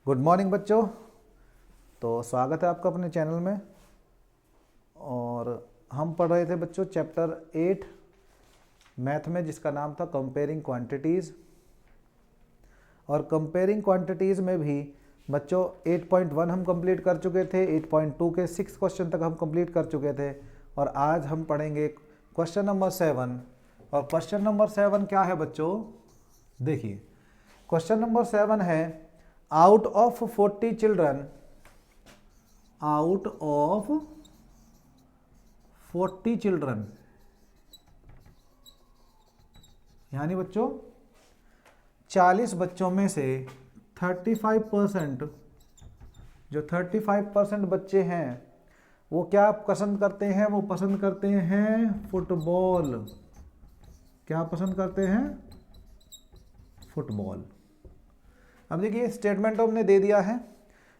Good morning बच्चों। तो स्वागत है आपका अपने चैनल में। और हम पढ़ रहे थे बच्चों चैप्टर 8 मैथ में, जिसका नाम था कंपेयरिंग क्वांटिटीज़। और कंपेयरिंग क्वांटिटीज़ में भी बच्चों 8.1 हम कंप्लीट कर चुके थे, 8.2 के 6 क्वेश्चन तक हम कंप्लीट कर चुके थे। और आज हम पढ़ेंगे क्वेश्चन नंबर 7। और क्वेश्चन नंबर 7 क्या है बच्चों? देखिए, क्वेश्चन नंबर 7 है, out of 40 children, out of 40 children, यानी बच्चों 40 बच्चों में से 35%, जो 35% बच्चे हैं वो क्या पसंद करते हैं? वो पसंद करते हैं फुटबॉल। क्या पसंद करते हैं? फुटबॉल। अब देखिए, स्टेटमेंट तो हमने दे दिया है,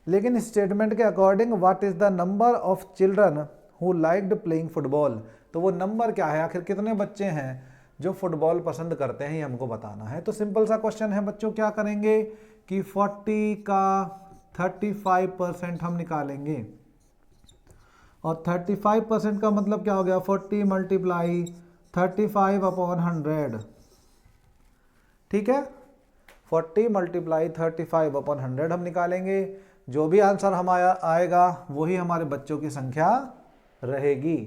लेकिन स्टेटमेंट के according what is the number of children who liked playing football, तो वो नंबर क्या है, आखिर कितने बच्चे हैं जो फुटबॉल पसंद करते हैं, ये हमको बताना है। तो सिंपल सा क्वेश्चन है बच्चों, क्या करेंगे कि 40 का 35% हम निकालेंगे। और 35% का मतलब क्या हो गया? 40 मल्टीप्लाई 35/100। ठीक है, 40 मल्टीप्लाई 35/100 हम निकालेंगे। जो भी आंसर हमारा आएगा वही हमारे बच्चों की संख्या रहेगी।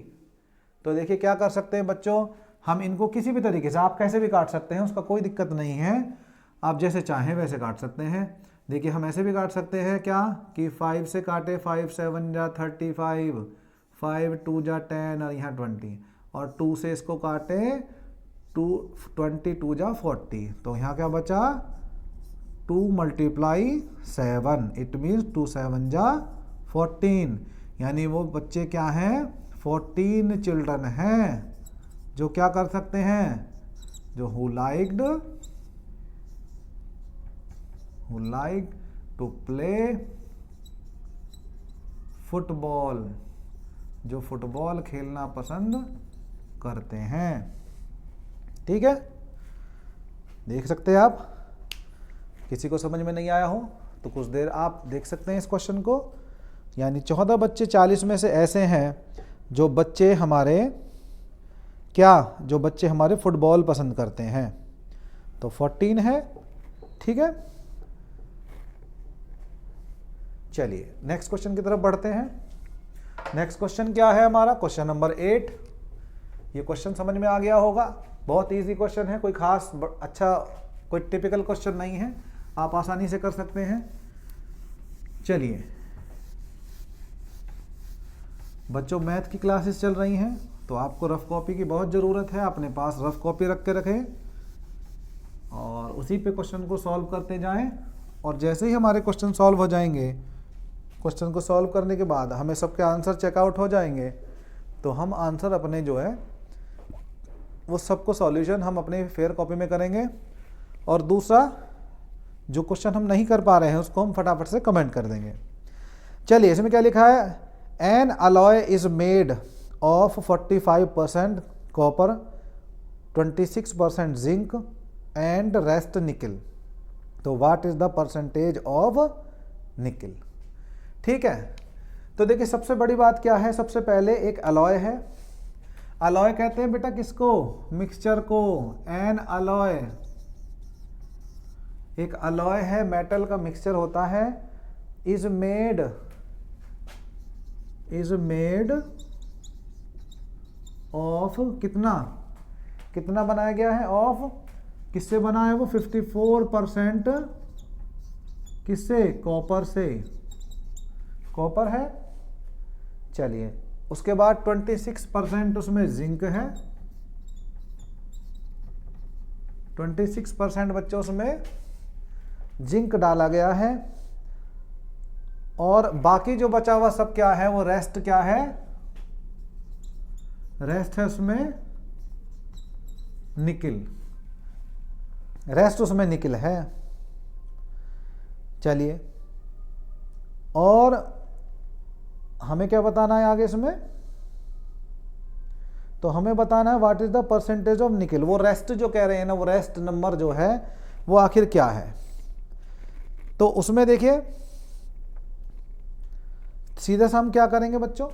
तो देखिए क्या कर सकते हैं बच्चों, हम इनको किसी भी तरीके से, आप कैसे भी काट सकते हैं, उसका कोई दिक्कत नहीं है। आप जैसे चाहें वैसे काट सकते हैं। देखिए, हम ऐसे भी काट सकते हैं क्या कि 5 से काटे, 5 7 जा 35, 5 2 जा 10 और यहाँ 20, और 2 से इसको काटे 2 22 जा 40, तो यहाँ क्या बचा? 2 मल्टीप्लाई 7, इट मीन्स 2 7 जा 14, यानी वो बच्चे क्या हैं? 14 चिल्ड्रन हैं जो क्या कर सकते हैं? जो who liked to play football, जो फुटबॉल खेलना पसंद करते हैं। ठीक है, देख सकते हैं आप। किसी को समझ में नहीं आया हो तो कुछ देर आप देख सकते हैं इस क्वेश्चन को। यानी 14 बच्चे 40 में से ऐसे हैं जो बच्चे हमारे फुटबॉल पसंद करते हैं। तो 14 है। ठीक है, चलिए नेक्स्ट क्वेश्चन की तरफ बढ़ते हैं। नेक्स्ट क्वेश्चन क्या है हमारा? Question number 8। ये क्वेश्चन समझ में आ गया होगा, बहुत इजी क्वेश्चन है, कोई खास अच्छा कोई टिपिकल क्वेश्चन नहीं है, आप आसानी से कर सकते हैं। चलिए बच्चों, मैथ की क्लासेस चल रही हैं तो आपको रफ कॉपी की बहुत ज़रूरत है। अपने पास रफ कॉपी रख के रखें और उसी पे क्वेश्चन को सॉल्व करते जाएं। और जैसे ही हमारे क्वेश्चन सॉल्व हो जाएंगे, क्वेश्चन को सॉल्व करने के बाद हमें सबके आंसर चेकआउट हो जाएंगे, तो हम आंसर अपने जो है वो सबको सॉल्यूशन हम अपने फेयर कॉपी में करेंगे। और दूसरा जो क्वेश्चन हम नहीं कर पा रहे हैं उसको हम फटाफट से कमेंट कर देंगे। चलिए, इसमें क्या लिखा है? N alloy is made of 45% copper, 26% zinc and rest निकल, तो what is the percentage of निकल। ठीक है, तो देखिए सबसे बड़ी बात क्या है, सबसे पहले एक अलॉय है। अलॉय कहते हैं बेटा किसको? मिक्सचर को। एन अलॉय, एक अलॉय है, मेटल का मिक्सचर होता है। इज मेड ऑफ कितना बनाया गया है? ऑफ किससे बना है वो? 54% किससे? कॉपर से। कॉपर है। चलिए, उसके बाद 26% उसमें जिंक है। 26% बच्चों उसमें जिंक डाला गया है। और बाकी जो बचा हुआ सब क्या है? वो रेस्ट क्या है? रेस्ट है उसमें निकिल, रेस्ट उसमें निकिल है। चलिए, और हमें क्या बताना है आगे इसमें? तो हमें बताना है what is the percentage of निकल। वो रेस्ट जो कह रहे हैं ना, वो रेस्ट नंबर जो है वो आखिर क्या है। तो उसमें देखिए सीधे से हम क्या करेंगे बच्चों,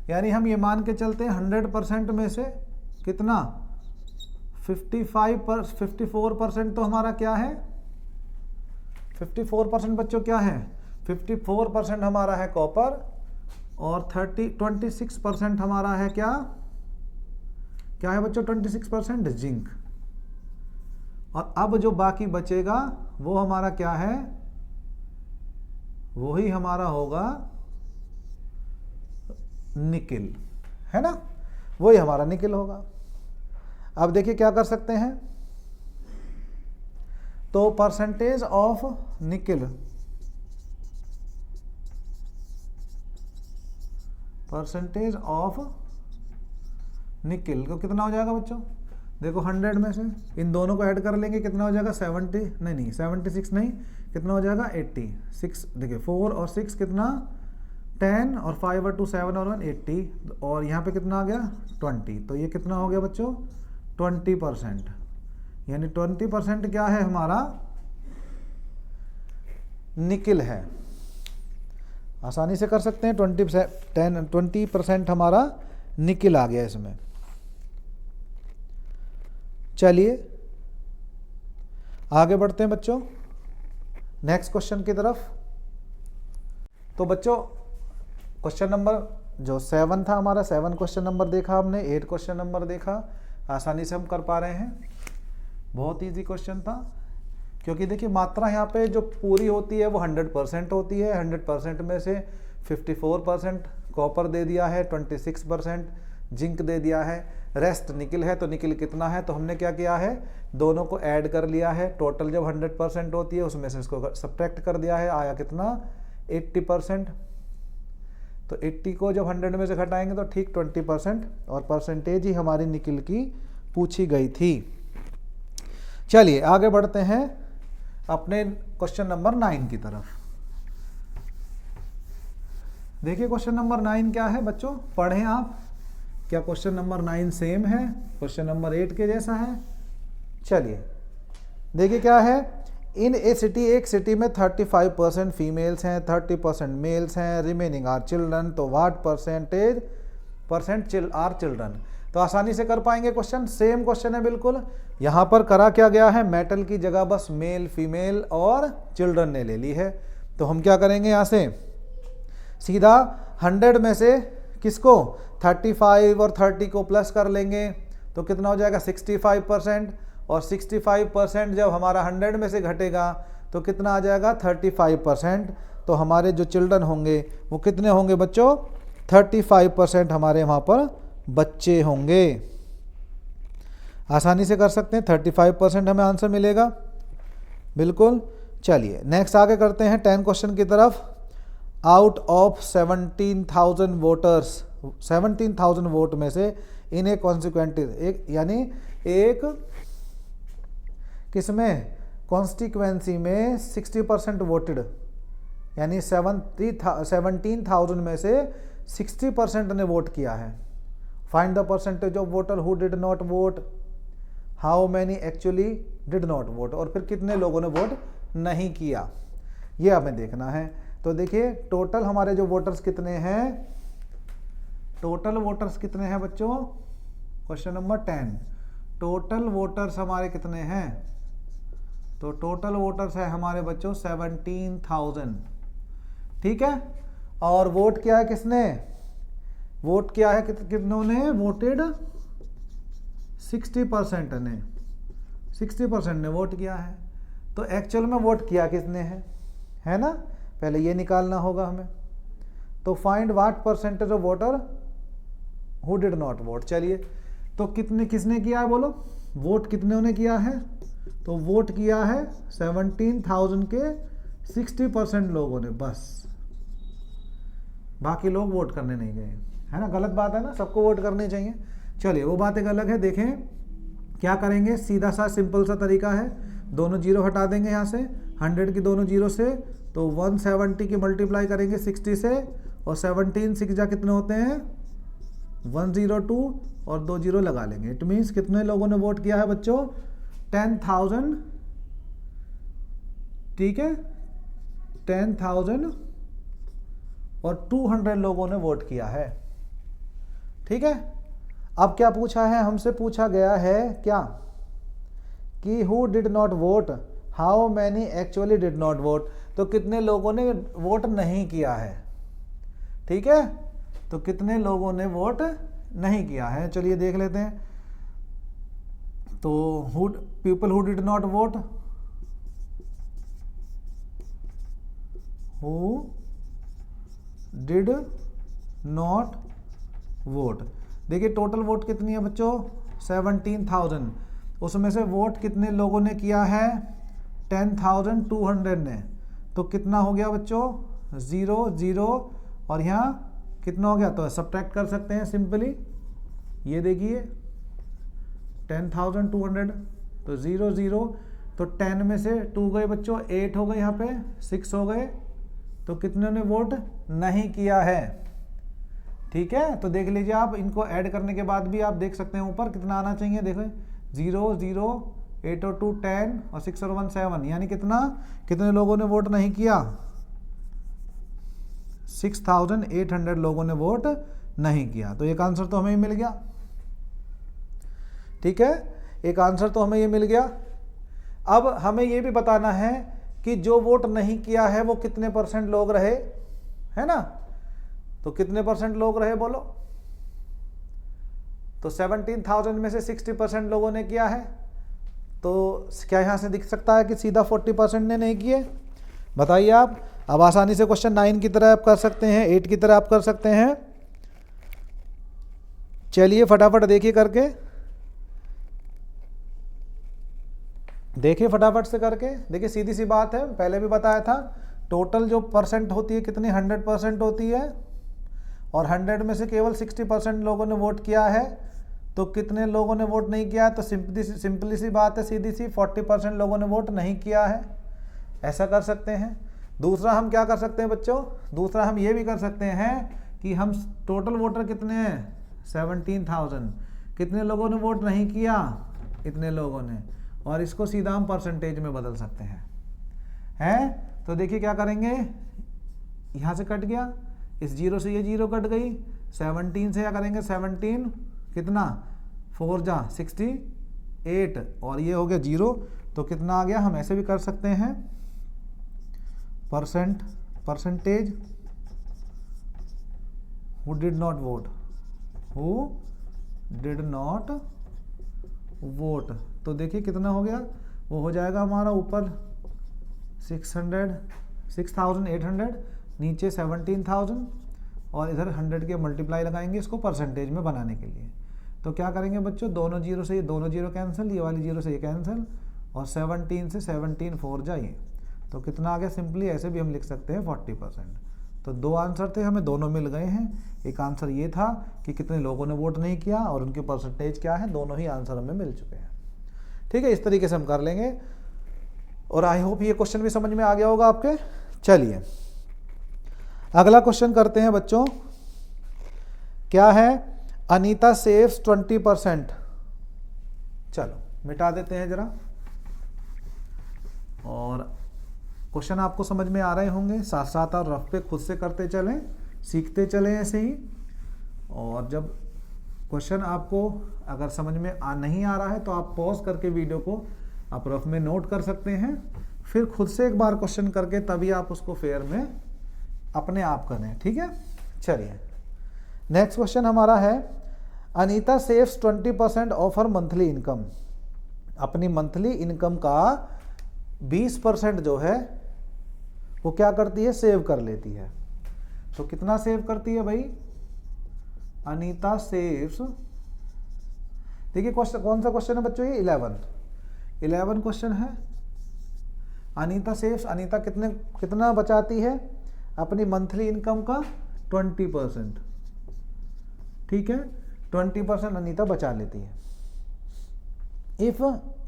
यानी हम ये मान के चलते हैं 100% में से कितना 54% तो हमारा क्या है, 54% बच्चों क्या है, 54% हमारा है कॉपर और 26% हमारा है क्या है बच्चों, 26% जिंक। और अब जो बाकी बचेगा वो हमारा क्या है, वही हमारा होगा निकिल, है ना, वही हमारा निकिल होगा। अब देखिए क्या कर सकते हैं, तो percentage of nickel, percentage of nickel को कितना हो जाएगा बच्चों, देखो 100 में से इन दोनों को ऐड कर लेंगे, कितना हो जाएगा 76 नहीं, कितना हो जाएगा 86। देखिए 4 और 6 कितना 10 और 5 और 2 7 और 1 80 और यहाँ पे कितना आ गया 20। तो ये कितना हो गया बच्चों 20%, यानी 20% क्या है हमारा निकिल है। आसानी से कर सकते हैं, 20% हमारा निकिल आ गया इसमें। चलिए आगे बढ़ते हैं बच्चों नेक्स्ट क्वेश्चन की तरफ। तो बच्चों क्वेश्चन नंबर जो 7 था हमारा, 7 क्वेश्चन नंबर देखा हमने, 8 क्वेश्चन नंबर देखा, आसानी से हम कर पा रहे हैं, बहुत इजी क्वेश्चन था। क्योंकि देखिए मात्रा यहाँ पे जो पूरी होती है वो 100% होती है, 100% में से 54% कॉपर दे दिया है, 26% जिंक दे दिया है, रेस्ट निकिल है। तो निकिल कितना है, तो हमने क्या किया है, दोनों को ऐड कर लिया है, टोटल जब 100% होती है उसमें से इसको सब्ट्रैक्ट कर दिया है, आया कितना 80%। तो 80 को जब 100 में से घटाएंगे तो ठीक 20%, और परसेंटेज ही हमारी निकिल की पूछी गई थी। चलिए आगे बढ़ते हैं अपने क्वेश्चन नंबर 9 की तरफ। देखिए क्वेश्चन नंबर 9 क्या है बच्चों, पढ़ें आप। क्या क्वेश्चन नंबर 9 सेम है क्वेश्चन नंबर 8 के जैसा है? चलिए देखिए क्या है, इन ए सिटी, एक सिटी में 35% फीमेल्स हैं, 30% मेल्स हैं, रिमेनिंग आर चिल्ड्रन। तो व्हाट परसेंट आर चिल्ड्रन। तो आसानी से कर पाएंगे क्वेश्चन, सेम क्वेश्चन है बिल्कुल। यहाँ पर करा क्या गया है, मेटल की जगह बस मेल फीमेल और चिल्ड्रन ने ले ली है। तो हम क्या करेंगे, यहाँ से सीधा 100 में से किसको 35 और 30 को प्लस कर लेंगे तो कितना हो जाएगा 65%, और 65% जब हमारा 100 में से घटेगा तो कितना आ जाएगा 35%। तो हमारे जो चिल्ड्रन होंगे वो कितने होंगे बच्चों, 35% हमारे वहाँ पर बच्चे होंगे। आसानी से कर सकते हैं, 35% हमें आंसर मिलेगा बिल्कुल। चलिए नेक्स्ट आगे करते हैं 10 क्वेश्चन की तरफ। आउट ऑफ 17,000 वोटर्स, 17,000 वोट में से इन ए कॉन्सिक्वेंट, एक यानी एक किसमें कॉन्स्टिक्वेंसी में 60% वोटेड, यानी 17,000 में से 60% ने वोट किया है। Find the percentage of voter who did not vote, how many actually did not vote, और फिर कितने लोगों ने वोट नहीं किया, ये हमें देखना है। तो देखिए टोटल हमारे जो वोटर्स कितने हैं, टोटल वोटर्स कितने हैं बच्चों, क्वेश्चन नंबर 10, टोटल वोटर्स हमारे कितने हैं, तो टोटल वोटर्स है हमारे बच्चों 17,000, ठीक है। और वोट किया है किसने, वोट किया है कितनों ने वोटेड, 60% ने, 60% ने वोट किया है। तो एक्चुअल में वोट किया किसने है ना, पहले ये निकालना होगा हमें। तो find what percentage of voter who did not vote. चलिए तो किसने किया है बोलो, वोट कितने ने किया है, तो वोट किया है 17,000 के 60% लोगों ने बस, बाकी लोग वोट करने नहीं गए, है ना। गलत बात है ना, सबको वोट करने चाहिए। चलिए वो बात एक अलग है। देखें क्या करेंगे, सीधा सा सिंपल सा तरीका है, दोनों जीरो हटा देंगे यहाँ से, 100 की दोनों जीरो से, तो 170 की मल्टीप्लाई करेंगे 60 से, और 17 6 जा कितने होते हैं 102 और 2 जीरो लगा लेंगे। इट मीन्स कितने लोगों ने वोट किया है बच्चों? 10,000, ठीक है, 10,000 और 200 लोगों ने वोट किया है। ठीक है, अब क्या पूछा है हमसे? पूछा गया है क्या कि who did not vote, how many actually did not vote, तो कितने लोगों ने वोट नहीं किया है। ठीक है, तो कितने लोगों ने वोट नहीं किया है, चलिए देख लेते हैं। तो who people who did not vote, who did not vote, देखिए टोटल वोट कितनी है बच्चों? 17,000, उसमें से वोट कितने लोगों ने किया है? 10,200 ने, तो कितना हो गया बच्चों? 0 0, और यहाँ कितना हो गया? तो सब्ट्रैक्ट कर सकते हैं सिंपली, ये देखिए 10,200, तो 0 0, तो 10 में से 2 गए बच्चों, 8 हो गए, यहाँ पे 6 हो गए, तो कितने ने वोट नहीं किया है। ठीक है, तो देख लीजिए आप, इनको ऐड करने के बाद भी आप देख सकते हैं ऊपर कितना आना चाहिए। देखो 0 0, 8 और 2 10, और 6 और 1 7, यानी कितना, कितने लोगों ने वोट नहीं किया? 6,800 लोगों ने वोट नहीं किया। तो एक आंसर तो हमें मिल गया। ठीक है, एक आंसर तो हमें ये मिल गया। अब हमें ये भी बताना है कि जो वोट नहीं किया है वो कितने % लोग रहे, है ना? तो कितने % लोग रहे बोलो? तो 17,000 में से 60% लोगों ने किया है, तो क्या यहां से दिख सकता है कि सीधा 40% ने नहीं किए? बताइए आप। अब आसानी से क्वेश्चन 9 की तरह आप कर सकते हैं, 8 की तरह आप कर सकते हैं। चलिए फटाफट देखिए करके, देखिए फटाफट से करके। देखिए सीधी सी बात है, पहले भी बताया था, टोटल जो % होती है कितनी? 100% होती है, और 100 में से केवल 60% लोगों ने वोट किया है, तो कितने लोगों ने वोट नहीं किया? तो सिंपली सी बात है, सीधी सी, 40% लोगों ने वोट नहीं किया है। ऐसा कर सकते हैं। दूसरा हम क्या कर सकते हैं बच्चों? दूसरा हम ये भी कर सकते हैं कि हम टोटल वोटर कितने हैं? 17,000, कितने लोगों ने वोट नहीं किया? इतने लोगों ने, और इसको सीधा हम % में बदल सकते हैं। तो देखिए क्या करेंगे, यहाँ से कट गया, इस 0 से ये 0 कट गई, 17 से क्या करेंगे? 17 कितना? 4 जा 68, और ये हो गया 0, तो कितना आ गया? हम ऐसे भी कर सकते हैं, % who did not vote, who did not vote, तो देखिए कितना हो गया? वो हो जाएगा हमारा ऊपर 6,800, नीचे 17,000, और इधर 100 के मल्टीप्लाई लगाएंगे इसको % में बनाने के लिए। तो क्या करेंगे बच्चों? दोनों 0 से ये दोनों 0 कैंसिल, ये वाली 0 से ये कैंसिल, और 17 से 17 4 जाइए, तो कितना आ गया? सिंपली ऐसे भी हम लिख सकते हैं 40%। तो 2 आंसर थे, हमें दोनों मिल गए हैं। एक आंसर ये था कि कितने लोगों ने वोट नहीं किया, और उनके % क्या है, दोनों ही आंसर हमें मिल चुके हैं। ठीक है, इस तरीके से हम कर लेंगे, और आई होप ये क्वेश्चन भी समझ में आ गया होगा आपके। चलिए अगला क्वेश्चन करते हैं बच्चों। क्या है? अनीता सेव्स 20%। चलो मिटा देते हैं जरा, और क्वेश्चन आपको समझ में आ रहे होंगे, साथ साथ आप रफ पे खुद से करते चलें, सीखते चलें ऐसे ही। और जब क्वेश्चन आपको अगर समझ में नहीं आ रहा है तो आप पॉज करके वीडियो को आप रफ में नोट कर सकते हैं, फिर खुद से एक बार क्वेश्चन करके तभी आप उसको फेयर में अपने आप करें। ठीक है, चलिए नेक्स्ट क्वेश्चन हमारा है, Anita saves 20% of her monthly income. अपनी मंथली इनकम का 20% जो है वो क्या करती है? सेव कर लेती है। तो कितना सेव करती है भाई? अनीता सेव्स, देखिए क्वेश्चन कौन सा क्वेश्चन है बच्चों? ये 11 क्वेश्चन है। अनीता सेव्स, अनीता कितना बचाती है अपनी मंथली इनकम का? 20%। ठीक है, 20% अनीता बचा लेती है। इफ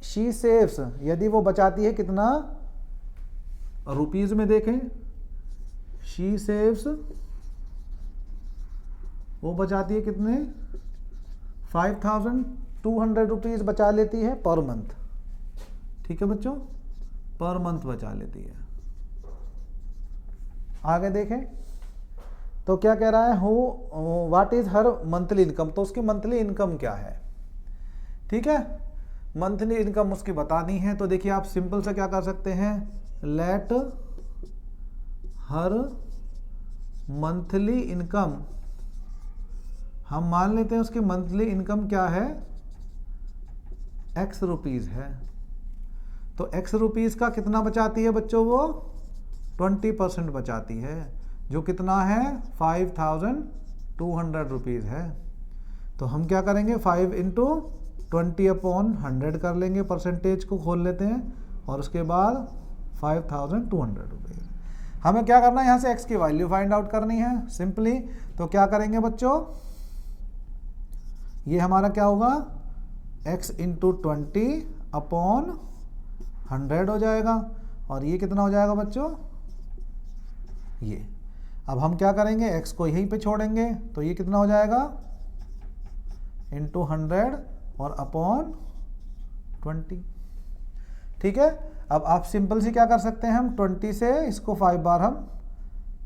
शी सेव्स, यदि वो बचाती है कितना? रुपीज में देखें, शी सेव्स वो बचाती है कितने, 5200 रुपीज़ बचा लेती है पर मंथ। ठीक है बच्चों, पर मंथ बचा लेती है। आगे देखें तो क्या कह रहा है, हो what is her monthly income, तो उसकी मंथली इनकम क्या है। ठीक है, मंथली इनकम उसकी बतानी है। तो देखिए आप सिंपल से क्या कर सकते हैं, लेट हर मंथली इनकम, हम मान लेते हैं उसकी मंथली इनकम क्या है, एक्स रुपीज़ है। तो एक्स रुपीज़ का कितना बचाती है बच्चों, वो 20% बचाती है, जो कितना है 5200 रुपीज़ है। तो हम क्या करेंगे, 5 इंटू 20/100 कर लेंगे, परसेंटेज को खोल लेते हैं और उसके बाद 5200 रुपीज़। हमें क्या करना है, यहाँ से x की वैल्यू फाइंड आउट करनी है सिंपली। तो क्या करेंगे बच्चों, ये हमारा क्या होगा, x इंटू 20/100 हो जाएगा, और ये कितना हो जाएगा बच्चों, ये। अब हम क्या करेंगे, x को यहीं पे छोड़ेंगे, तो ये कितना हो जाएगा, इंटू 100 और अपॉन 20। ठीक है, अब आप सिंपल सी क्या कर सकते हैं, हम 20 से इसको 5 बार हम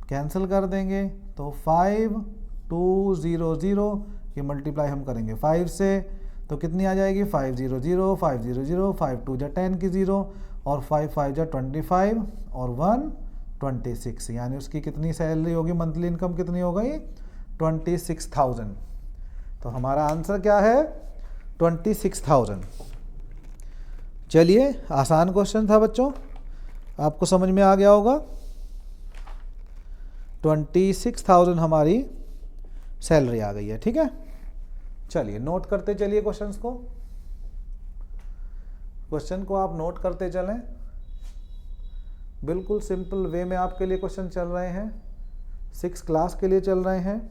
कैंसिल कर देंगे। तो 5200 ये मल्टीप्लाई हम करेंगे 5 से, तो कितनी आ जाएगी, 500 500 5 2 जा 10 की 0 और 5 5 जा 25 और 1 26, यानी उसकी कितनी सैलरी होगी, मंथली इनकम कितनी हो गई, 26,000। तो हमारा आंसर क्या है, 26,000। चलिए, आसान क्वेश्चन था बच्चों, आपको समझ में आ गया होगा। 26,000 हमारी सैलरी आ गई है। ठीक है, चलिए नोट करते चलिए क्वेश्चंस को, क्वेश्चन को आप नोट करते चलें। बिल्कुल सिंपल वे में आपके लिए क्वेश्चन चल रहे हैं, 6 क्लास के लिए चल रहे हैं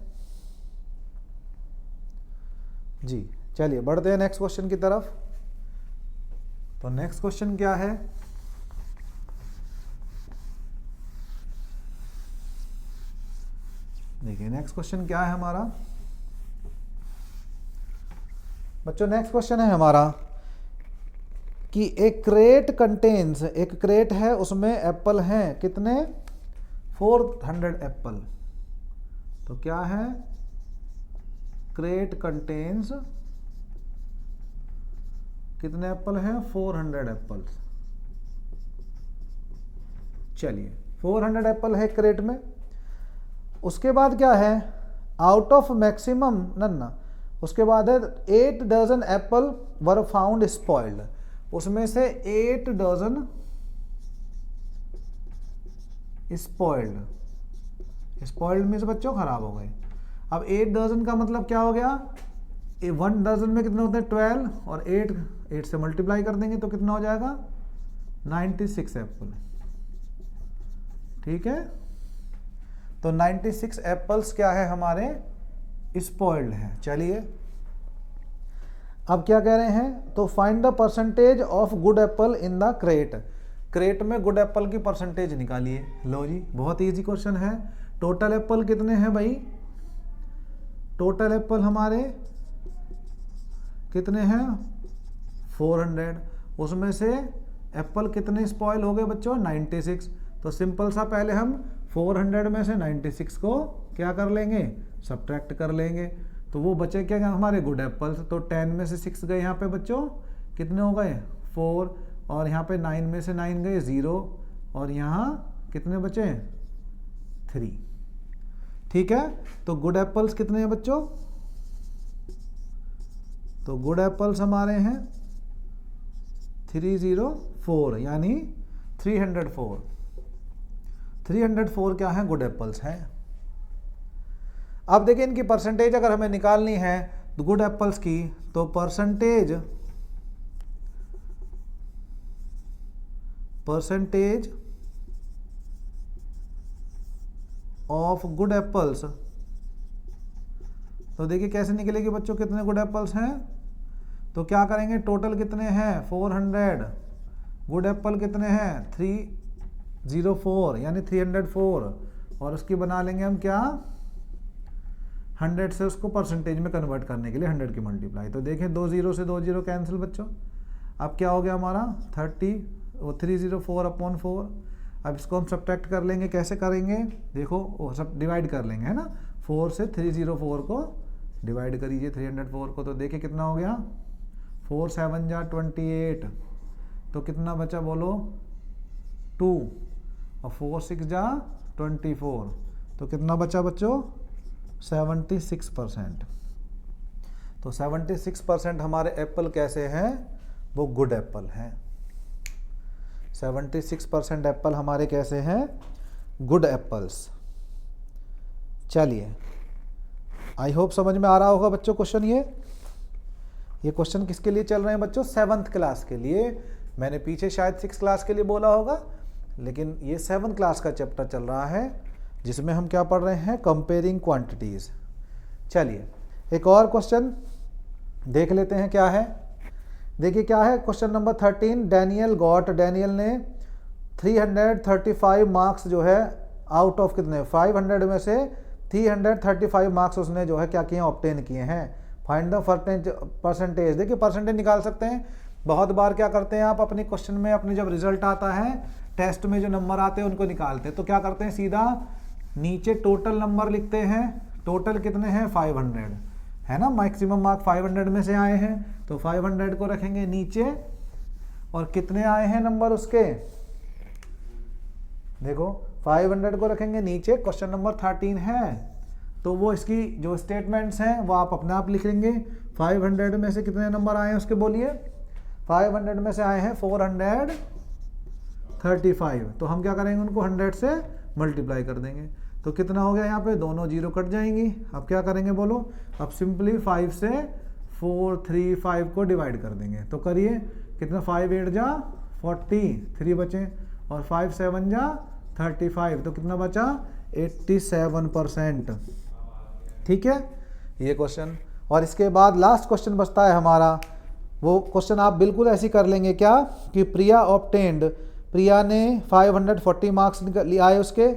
जी। चलिए बढ़ते हैं नेक्स्ट क्वेश्चन की तरफ। तो नेक्स्ट क्वेश्चन क्या है, देखिए नेक्स्ट क्वेश्चन क्या है हमारा बच्चों, नेक्स्ट क्वेश्चन है हमारा कि एक क्रेट कंटेन्स, एक क्रेट है उसमें एप्पल हैं कितने, 400 एप्पल। तो क्या है, क्रेट कंटेन्स कितने एप्पल हैं, 400 एप्पल्स। चलिए 400 एप्पल है क्रेट में। उसके बाद क्या है, आउट ऑफ मैक्सिमम नन्ना, उसके बाद है 8 dozen apple were found spoiled, उसमें से 8 डजन स्पॉइल्ड। स्पॉइल्ड मीन्स बच्चों खराब हो गए। अब 8 डजन का मतलब क्या हो गया, 1 डजन में कितने होते हैं 12, और 8 से मल्टीप्लाई कर देंगे तो कितना हो जाएगा 96 एप्पल। ठीक है, तो 96 एप्पल्स क्या है हमारे, स्पॉइल्ड है। चलिए अब क्या कह रहे हैं, तो find the percentage of good apple in the crate. Crate में गुड एप्पल की परसेंटेज निकालिए। लो जी, बहुत इजी क्वेश्चन है। टोटल एप्पल कितने हैं भाई, टोटल एप्पल हमारे कितने हैं 400, उसमें से एप्पल कितने स्पॉइल हो गए बच्चों 96। तो सिंपल सा पहले हम 400 में से 96 को क्या कर लेंगे, सब्ट्रैक्ट कर लेंगे, तो वो बचे क्या हमारे गुड एप्पल्स। तो 10 में से 6 गए यहाँ पे बच्चों, कितने हो गए 4, और यहाँ पे 9 में से 9 गए 0, और यहाँ कितने बचे 3। ठीक है, तो गुड एप्पल्स कितने हैं बच्चों, तो गुड एप्पल्स हमारे हैं 304, यानी 304। 304 क्या है, गुड एप्पल्स हैं। अब देखिए इनकी परसेंटेज अगर हमें निकालनी है तो गुड एप्पल्स की, तो परसेंटेज ऑफ गुड एप्पल्स, तो देखिए कैसे निकलेगी बच्चों, कितने गुड एप्पल्स हैं, तो क्या करेंगे, टोटल कितने हैं 400, गुड एप्पल कितने हैं 304, यानी 304, और उसकी बना लेंगे हम क्या 100 से उसको परसेंटेज में कन्वर्ट करने के लिए 100 की मल्टीप्लाई। तो देखें 2 0 से 2 0 कैंसिल बच्चों। अब क्या हो गया हमारा 304/4। अब इसको हम सब्ट्रैक्ट कर लेंगे, कैसे करेंगे देखो, वो सब डिवाइड कर लेंगे है ना। 4 से 304 को डिवाइड करिए 304 को, तो देखिए कितना हो गया 4 7 जा 28, तो कितना बचा बोलो 2, और 4 6 जा 24, तो कितना बचा बच्चों 76%। तो 76% हमारे एप्पल कैसे हैं, वो गुड एप्पल हैं। 76% एप्पल हमारे कैसे हैं, गुड एप्पल्स। चलिए, आई होप समझ में आ रहा होगा बच्चों क्वेश्चन। ये क्वेश्चन किसके लिए चल रहे हैं बच्चों, 7th क्लास के लिए। मैंने पीछे शायद 6th क्लास के लिए बोला होगा, लेकिन ये 7th क्लास का चैप्टर चल रहा है जिसमें हम क्या पढ़ रहे हैं, कंपेयरिंग क्वांटिटीज। चलिए एक और क्वेश्चन देख लेते हैं क्या है। देखिए क्या है क्वेश्चन नंबर 13। डैनियल ने 335 मार्क्स जो है आउट ऑफ कितने 500 में से 335 मार्क्स उसने जो है क्या किए, ऑब्टेन किए हैं। Find the percentage. देखिए परसेंटेज निकाल सकते हैं। बहुत बार क्या करते हैं आप अपने क्वेश्चन में, अपने जब रिजल्ट आता है टेस्ट में जो नंबर आते हैं उनको निकालते हैं, तो क्या करते हैं सीधा नीचे टोटल नंबर लिखते हैं। टोटल कितने हैं 500 है ना, मैक्सिमम मार्क 500 में से आए हैं, तो 500 को रखेंगे नीचे, और कितने आए हैं नंबर उसके, देखो 500 को रखेंगे नीचे। क्वेश्चन नंबर 13 है, तो वो इसकी जो स्टेटमेंट्स हैं वो आप अपने आप लिख लेंगे। 500 में से कितने नंबर आए हैं उसके बोलिए। 500 में से आए हैं 435, तो हम क्या करेंगे उनको 100 से मल्टीप्लाई कर देंगे, तो कितना हो गया यहाँ पे, दोनों जीरो कट जाएंगी। अब क्या करेंगे बोलो, अब सिंपली 5 से 435 को डिवाइड कर देंगे, तो करिए कितना 5 8 जा 43 बचे, और 5 7 जा 35, तो कितना बचा 87%। ठीक है ये क्वेश्चन। और इसके बाद लास्ट क्वेश्चन बचता है हमारा, वो क्वेश्चन आप बिल्कुल ऐसे कर लेंगे क्या कि प्रिया ने 540 मार्क्स आए उसके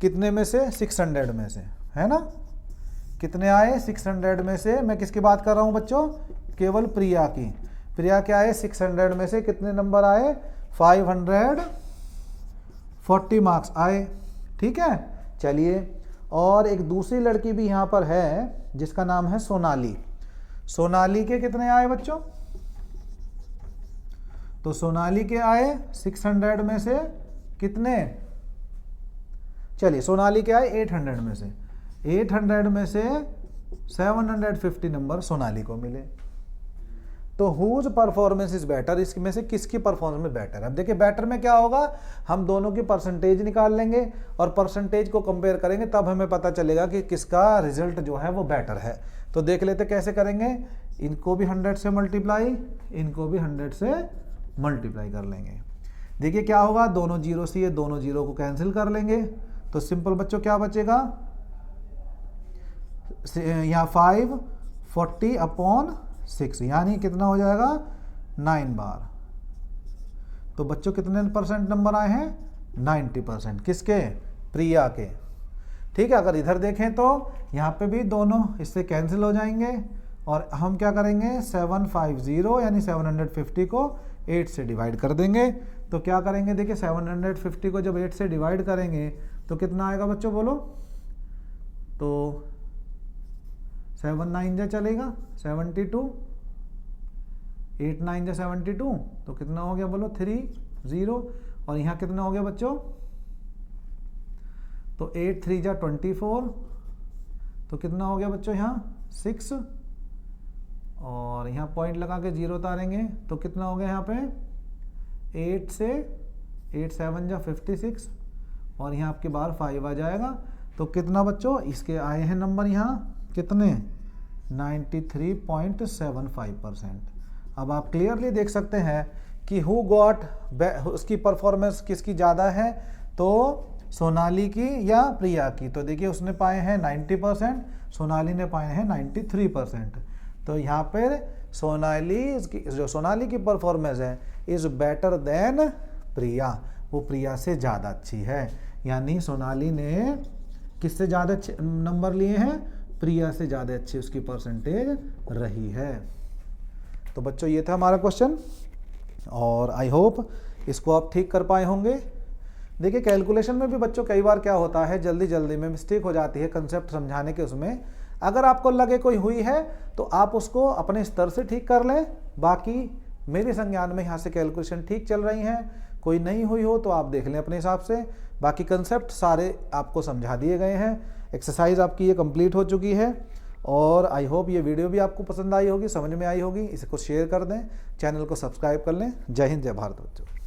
कितने में से, 600 में से, है ना। कितने आए 600 में से, मैं किसकी बात कर रहा हूँ बच्चों, केवल प्रिया की। प्रिया क्या आए 600 में से कितने नंबर आए, 540 मार्क्स आए। ठीक है चलिए, और एक दूसरी लड़की भी यहाँ पर है जिसका नाम है सोनाली। सोनाली के कितने आए बच्चों, तो सोनाली के आए 600 में से कितने, चलिए सोनाली के आए 800 में से, 800 में से 750 नंबर सोनाली को मिले। तो हुज परफॉर्मेंस इज बेटर, इसमें से किसकी परफॉर्मेंस बेटर है। अब देखिए बेटर में क्या होगा, हम दोनों की परसेंटेज निकाल लेंगे और परसेंटेज को कंपेयर करेंगे, तब हमें पता चलेगा कि किसका रिजल्ट जो है वो बेटर है। तो देख लेते कैसे करेंगे, इनको भी 100 से मल्टीप्लाई, इनको भी 100 से मल्टीप्लाई कर लेंगे। देखिए क्या होगा, दोनों जीरो से ये दोनों जीरो को कैंसिल कर लेंगे, तो सिंपल बच्चों क्या बचेगा, यहाँ 540/6 यानी कितना हो जाएगा 9 बार। तो बच्चों कितने परसेंट नंबर आए हैं, 90%। किसके, प्रिया के। ठीक है, अगर इधर देखें तो यहाँ पे भी दोनों इससे कैंसिल हो जाएंगे, और हम क्या करेंगे 750 यानी 750 को 8 से डिवाइड कर देंगे। तो क्या करेंगे देखिए 750 को जब 8 से डिवाइड करेंगे तो कितना आएगा बच्चों बोलो, तो 7 9 जा चलेगा 72, 8 9 जा 72, तो कितना हो गया बोलो 30, और यहाँ कितना हो गया बच्चों, तो 8 3 जा 24, तो कितना हो गया बच्चों यहाँ 6, और यहाँ पॉइंट लगा के 0 उतारेंगे तो कितना हो गया यहाँ पे 8 से 8 7 जा 56, और यहाँ आपके बाहर 5 आ जाएगा। तो कितना बच्चों इसके आए हैं नंबर यहाँ कितने 93.75%। अब आप क्लियरली देख सकते हैं कि हु गॉट, उसकी परफॉर्मेंस किसकी ज़्यादा है, तो सोनाली की या प्रिया की। तो देखिए उसने पाए हैं 90%, सोनाली ने पाए हैं 93%। तो यहाँ पर सोनाली की परफॉर्मेंस है इज़ बेटर देन प्रिया, वो प्रिया से ज़्यादा अच्छी है। यानी सोनाली ने किससे ज़्यादा नंबर लिए हैं, प्रिया से ज़्यादा अच्छी उसकी परसेंटेज रही है। तो बच्चों ये था हमारा क्वेश्चन और आई होप इसको आप ठीक कर पाए होंगे। देखिए कैलकुलेशन में भी बच्चों कई बार क्या होता है, जल्दी जल्दी में मिस्टेक हो जाती है कंसेप्ट समझाने के उसमें। अगर आपको लगे कोई हुई है तो आप उसको अपने स्तर से ठीक कर लें। बाकी मेरे संज्ञान में यहाँ से कैलकुलेशन ठीक चल रही हैं, कोई नहीं हुई हो तो आप देख लें अपने हिसाब से। बाकी कंसेप्ट सारे आपको समझा दिए गए हैं। एक्सरसाइज आपकी ये कंप्लीट हो चुकी है और आई होप ये वीडियो भी आपको पसंद आई होगी, समझ में आई होगी। इसको शेयर कर दें, चैनल को सब्सक्राइब कर लें। जय हिंद, जय भारत बच्चों।